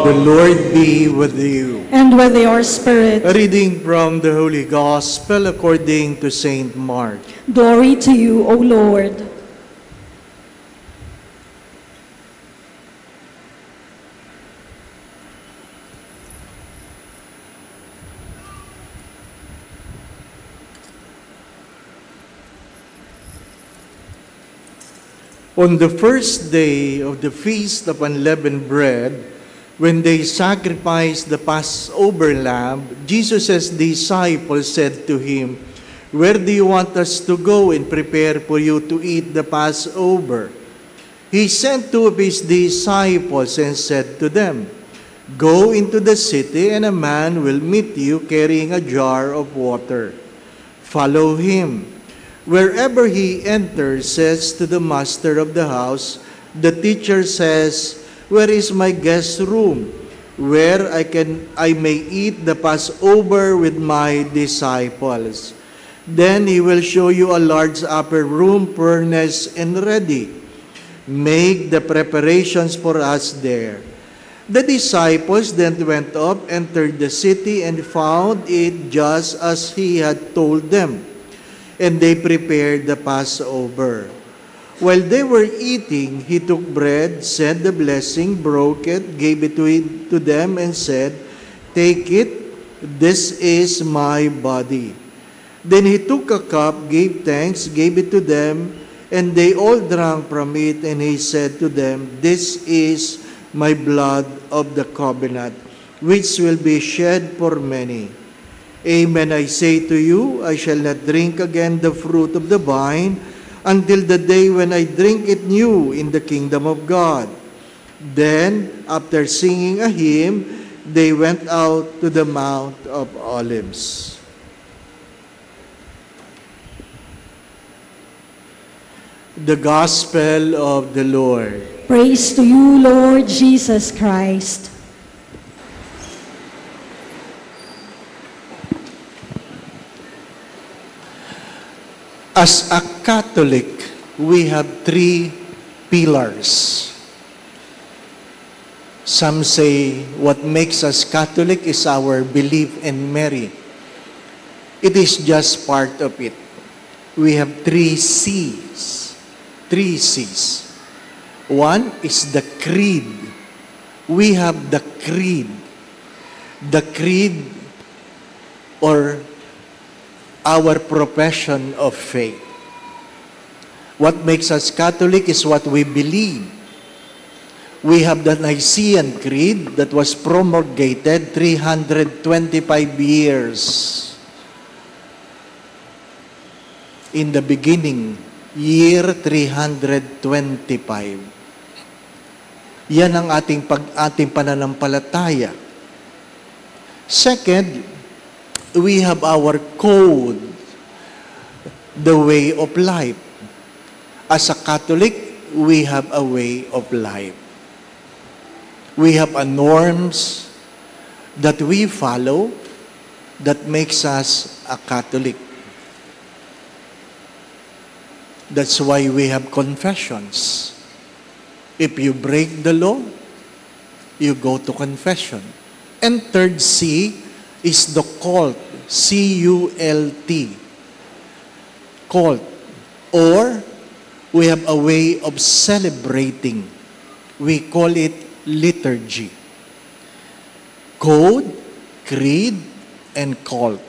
The Lord be with you. And with your spirit. A reading from the Holy Gospel according to Saint Mark. Glory to you, O Lord. On the first day of the Feast of Unleavened Bread, when they sacrificed the Passover lamb, Jesus' disciples said to him, "Where do you want us to go and prepare for you to eat the Passover?" He sent two of his disciples and said to them, "Go into the city, and a man will meet you carrying a jar of water. Follow him. Wherever he enters, says to the master of the house, 'The teacher says, where is my guest room, where I may eat the Passover with my disciples?' Then he will show you a large upper room, furnished and ready. Make the preparations for us there." The disciples then went up, entered the city, and found it just as he had told them. And they prepared the Passover. While they were eating, he took bread, said the blessing, broke it, gave it to them, and said, "Take it, this is my body." Then he took a cup, gave thanks, gave it to them, and they all drank from it, and he said to them, "This is my blood of the covenant, which will be shed for many. Amen, I say to you, I shall not drink again the fruit of the vine until the day when I drink it new in the kingdom of God." Then, after singing a hymn, they went out to the Mount of Olives. The Gospel of the Lord. Praise to you, Lord Jesus Christ. As a Catholic, we have three pillars. Some say what makes us Catholic is our belief in Mary. It is just part of it. We have three C's. Three C's. One is the creed. We have the creed. The creed or our profession of faith. What makes us Catholic is what we believe. We have the Nicene Creed that was promulgated 325 years. In the beginning, year 325. Yan ang ating pananampalataya. Second, we have our code, the way of life. As a Catholic, we have a way of life. We have a norms that we follow that makes us a Catholic. That's why we have confessions. If you break the law, you go to confession. And third C is the cult, C-U-L-T, cult. Or we have a way of celebrating. We call it liturgy. Code, creed, and cult.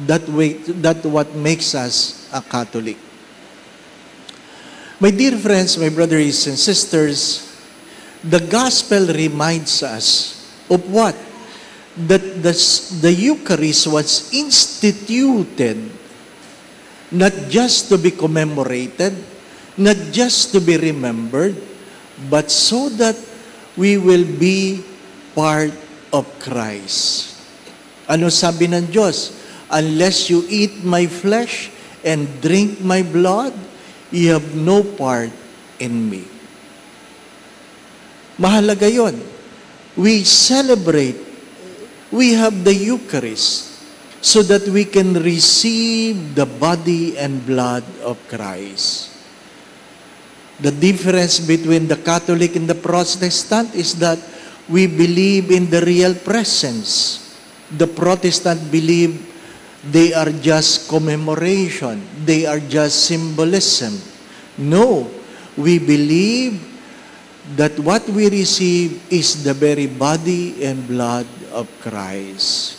That what makes us a Catholic. My dear friends, my brothers and sisters, the gospel reminds us of what? That the Eucharist was instituted not just to be commemorated, not just to be remembered, but so that we will be part of Christ. Ano sabi ng Diyos? Unless you eat my flesh and drink my blood, you have no part in me. Mahalaga yon. We celebrate. We have the Eucharist so that we can receive the body and blood of Christ. The difference between the Catholic and the Protestant is that we believe in the real presence. The Protestant believe they are just commemoration. They are just symbolism. No, we believe that what we receive is the very body and blood of Christ.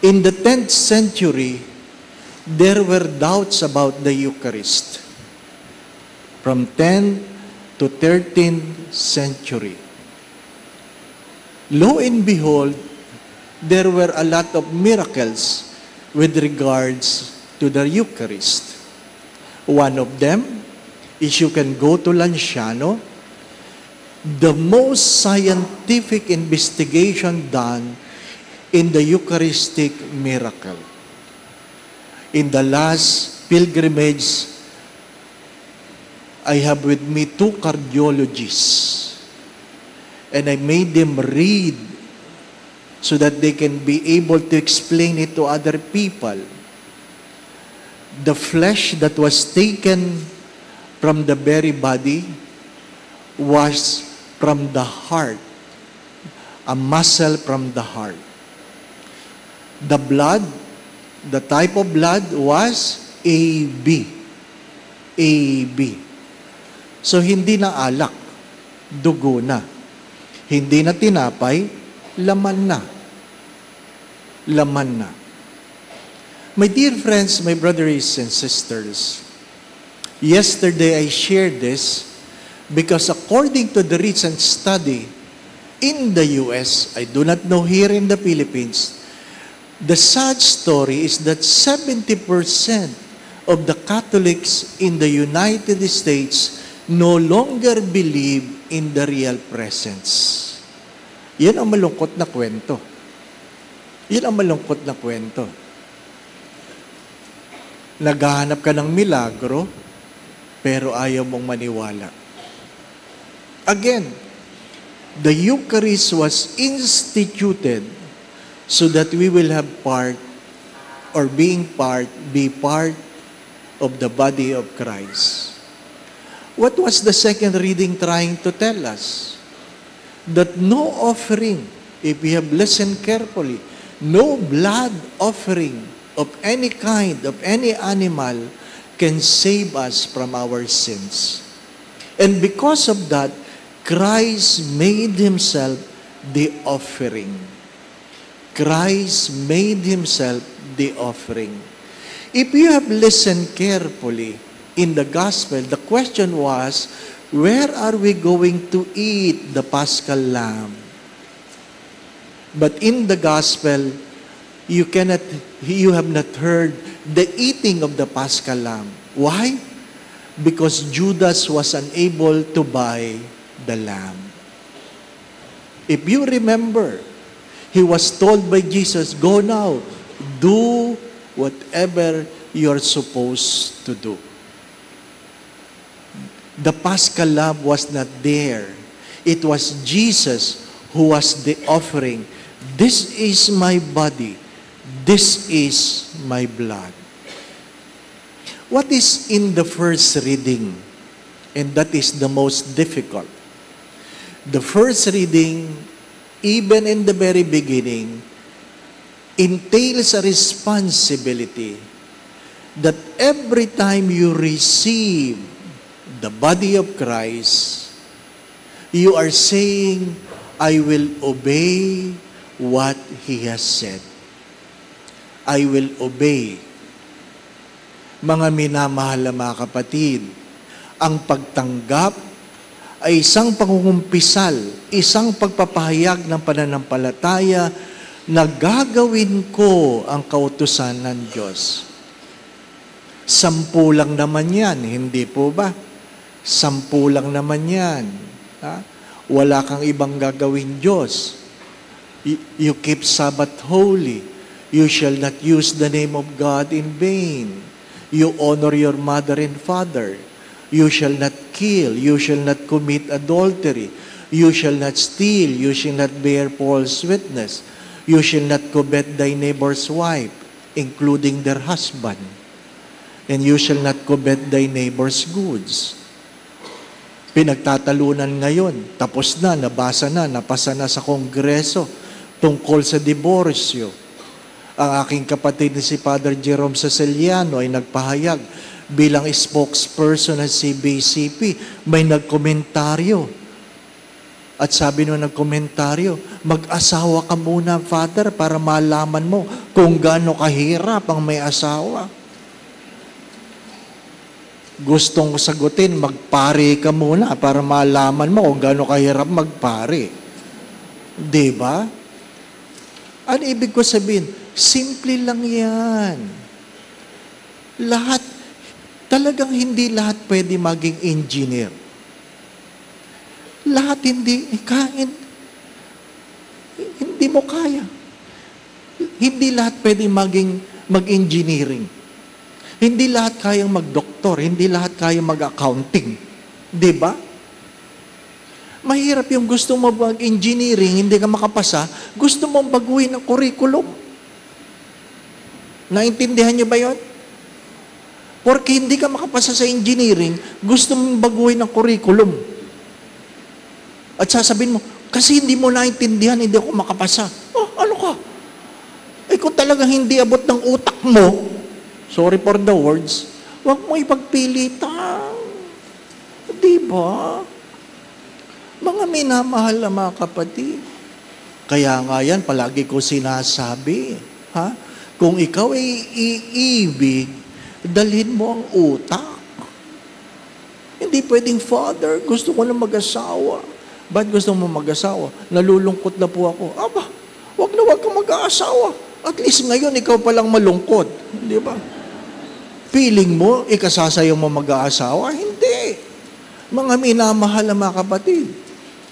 In the 10th century, there were doubts about the Eucharist. From 10th to 13th century. Lo and behold, there were a lot of miracles with regards to the Eucharist. One of them is you can go to Lanciano. The most scientific investigation done in the Eucharistic miracle. In the last pilgrimage, I have with me 2 cardiologists, and I made them read so that they can be able to explain it to other people. The flesh that was taken from the very body was from the heart, a muscle from the heart. The blood, the type of blood was AB. AB. So, hindi na alak, dugo na. Hindi na tinapay, laman na. Laman na. My dear friends, my brothers and sisters, yesterday I shared this because according to the recent study in the U.S., I do not know here in the Philippines, the sad story is that 70% of the Catholics in the United States no longer believe in the real presence. Yan ang malungkot na kwento. Yan ang malungkot na kwento. Naghahanap ka ng milagro, pero ayaw mong maniwala. Again, the Eucharist was instituted so that we will have part, or be part of the body of Christ. What was the second reading trying to tell us? That no offering, if we have listened carefully, no blood offering of any kind, of any animal, can save us from our sins. And because of that, Christ made Himself the offering. Christ made Himself the offering. If you have listened carefully in the Gospel, the question was, where are we going to eat the Paschal Lamb? But in the Gospel, you have not heard the eating of the Paschal Lamb. Why? Because Judas was unable to buy the lamb. If you remember, he was told by Jesus, go now, do whatever you're supposed to do. The Paschal Lamb was not there. It was Jesus who was the offering. This is my body. This is my blood. What is in the first reading? And that is the most difficult. The first reading, even in the very beginning, entails a responsibility that every time you receive the body of Christ, you are saying, I will obey what He has said. I will obey. Mga minamahal na mga kapatid, ang pagtanggap ay isang pangungumpisal, isang pagpapahayag ng pananampalataya na gagawin ko ang kautusan ng Diyos. 10 lang naman yan, hindi po ba? 10 lang naman yan. Ha? Wala kang ibang gagawin Diyos. You keep Sabbath holy. You shall not use the name of God in vain. You honor your mother and father. You shall not kill. You shall not commit adultery. You shall not steal. You shall not bear false witness. You shall not covet thy neighbor's wife, including their husband. And you shall not covet thy neighbor's goods. pinagtatalunan ngayon. Tapos na, nabasa na, napasa na sa Kongreso tungkol sa diborsyo. Ang aking kapatid na si Father Jerome Siciliano ay nagpahayag bilang spokesperson ng CBCP. May nagkomentaryo. At sabi nung nagkomentaryo, mag-asawa ka muna, Father, para malaman mo kung gaano kahirap ang may asawa. Gustong sagutin, magpare ka muna para malaman mo kung gaano kahirap magpare. Diba? Ano ibig ko sabihin? Simple lang yan. Talagang hindi lahat pwede maging engineer. Lahat hindi mo kaya. Hindi lahat pwede mag-engineering. Hindi lahat kayang mag-doktor, hindi lahat kayang mag-accounting. 'Di ba? Mahirap yung gusto mo mag-engineering, hindi ka makapasa, gusto mong baguhin ang curriculum. Naintindihan niyo ba 'yon? Porque hindi ka makapasa sa engineering, gusto mong baguhin ang curriculum. At sasabihin mo, kasi hindi mo naintindihan, hindi ako makapasa. Oh, ano ka? Kung talagang hindi abot ng utak mo, sorry for the words, huwag mo ipagpilitan. Diba? Mga minamahal na mga kapatid. Kaya nga yan, palagi ko sinasabi, kung ikaw ay iibig, dalhin mo ang utak. Hindi pwedeng, Father, gusto ko na mag-asawa. Ba't gusto mo mag-asawa? Nalulungkot na po ako. Aba, wag kang mag-aasawa. At least ngayon, ikaw palang malungkot. Di ba? Feeling mo, ikasasayaw mo mag-aasawa? Hindi. Mga minamahal na mga kapatid.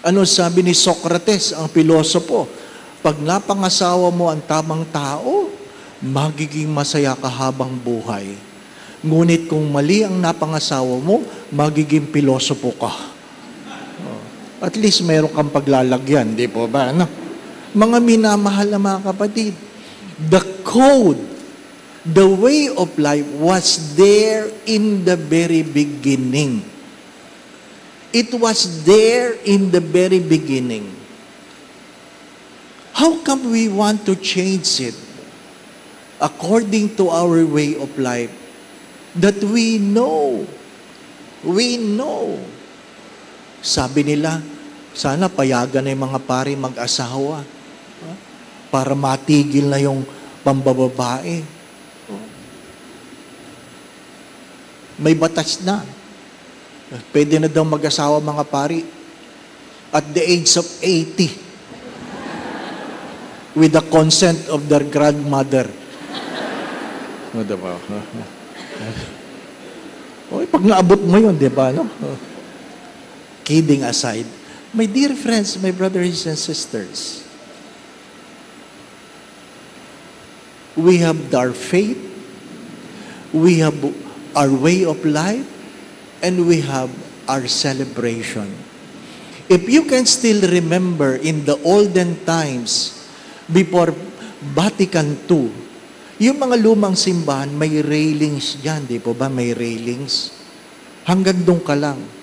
Ano sabi ni Socrates, ang pilosopo? Pag napangasawa mo ang tamang tao, magiging masaya ka habang buhay. Ngunit kung mali ang napangasawa mo, magiging pilosopo ka. At least meron kang paglalagyan, di po ba? No? Mga minamahal na mga kapatid, the code, the way of life was there in the very beginning. It was there in the very beginning. How come we want to change it according to our way of life that we know? We know. Sabi nila, sana payagan na yung mga pari mag-asawa para matigil na yung pambababae. May batas na. Pwede na daw mag-asawa mga pari at the age of 80 with the consent of their grandmother. O, diba? Pag naabot mo yun, diba? No? Kidding aside, my dear friends, my brothers and sisters, we have our faith, we have our way of life, and we have our celebration. If you can still remember in the olden times, before Vatican II, yung mga lumang simbahan, may railings dyan, di po ba? May railings. Hanggang doon ka lang.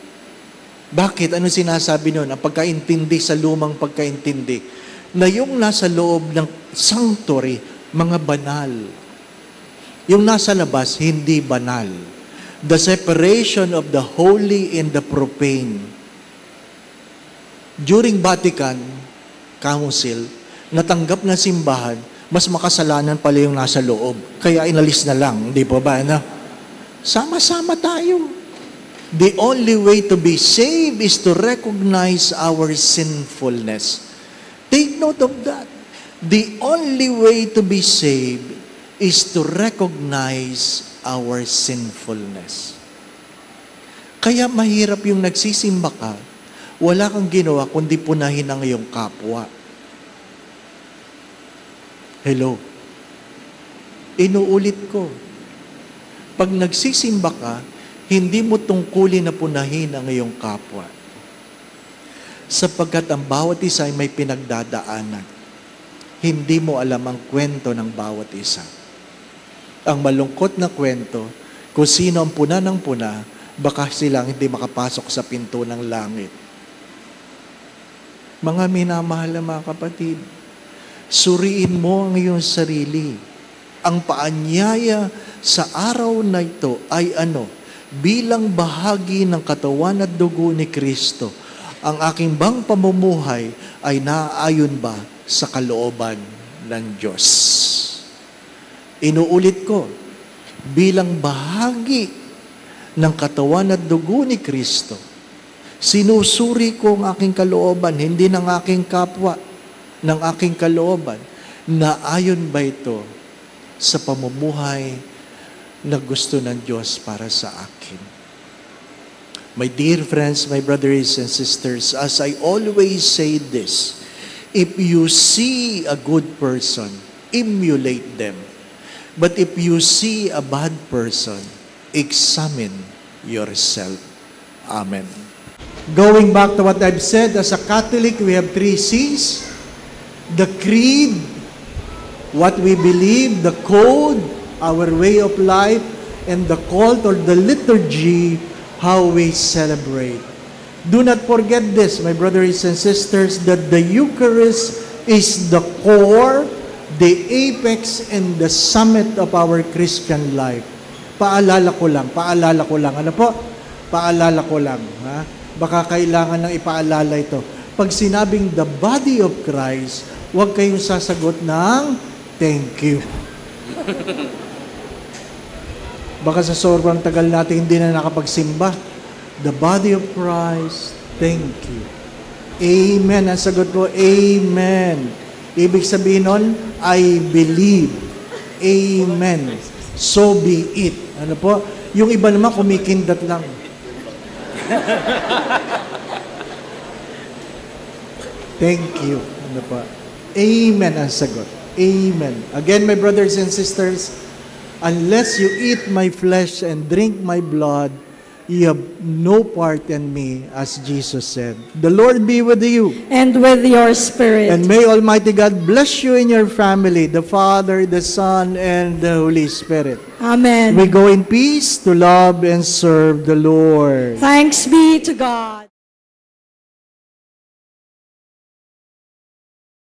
Bakit? Ano sinasabi nun? Ang pagkaintindi sa lumang pagkaintindi, na yung nasa loob ng sanctuary, mga banal. Yung nasa labas, hindi banal. The separation of the holy and the profane. During Vatican Council, natanggap na simbahan, mas makasalanan pala yung nasa loob. Kaya inalis na lang, di po ba? No? Sama-sama tayo. The only way to be saved is to recognize our sinfulness. Take note of that. The only way to be saved is to recognize our sinfulness. Kaya mahirap yung nagsisimba ka, wala kang ginawa kundi punahin ang iyong kapwa. Hello? Inuulit ko. Pag nagsisimba ka, hindi mo tungkulin na punahin ang iyong kapwa. Sapagkat ang bawat isa ay may pinagdadaanan. Hindi mo alam ang kwento ng bawat isa. Ang malungkot na kwento, kung sino ang puna ng puna, baka silang hindi makapasok sa pinto ng langit. Mga minamahal na mga kapatid, suriin mo ang iyong sarili. Ang paanyaya sa araw na ito ay ano? Bilang bahagi ng katawan at dugo ni Kristo, ang aking bang pamumuhay ay naaayon ba sa kalooban ng Diyos? Inuulit ko, bilang bahagi ng katawan at dugo ni Kristo, sinusuri ko ang aking kalooban, hindi ng aking kapwa, ng aking kalooban, na ayon ba ito sa pamumuhay na gusto ng Diyos para sa akin. My dear friends, my brothers and sisters, as I always say this, if you see a good person, emulate them. But if you see a bad person, examine yourself. Amen. Going back to what I've said, as a Catholic, we have 3 C's. The creed, what we believe, the code, our way of life, and the cult or the liturgy, how we celebrate. Do not forget this, my brothers and sisters, that the Eucharist is the core, the apex, and the summit of our Christian life. Paalala ko lang. Ano po? Paalala ko lang. Ha? Baka kailangan ng ipaalala ito. Pag sinabing the body of Christ, huwag kayong sasagot ng thank you. Baka sa sobrang tagal natin hindi na nakapagsimba. The body of Christ, thank you. Amen. Ang sagot po, amen. Ibig sabihin nun, I believe. Amen. So be it. Ano po? Yung iba naman kumikindat lang. Thank you. Ano po? Amen ang sagot. Amen. Again, my brothers and sisters, unless you eat my flesh and drink my blood, you have no part in me, as Jesus said. The Lord be with you. And with your spirit. And may Almighty God bless you and your family, the Father, the Son, and the Holy Spirit. Amen. We go in peace to love and serve the Lord. Thanks be to God.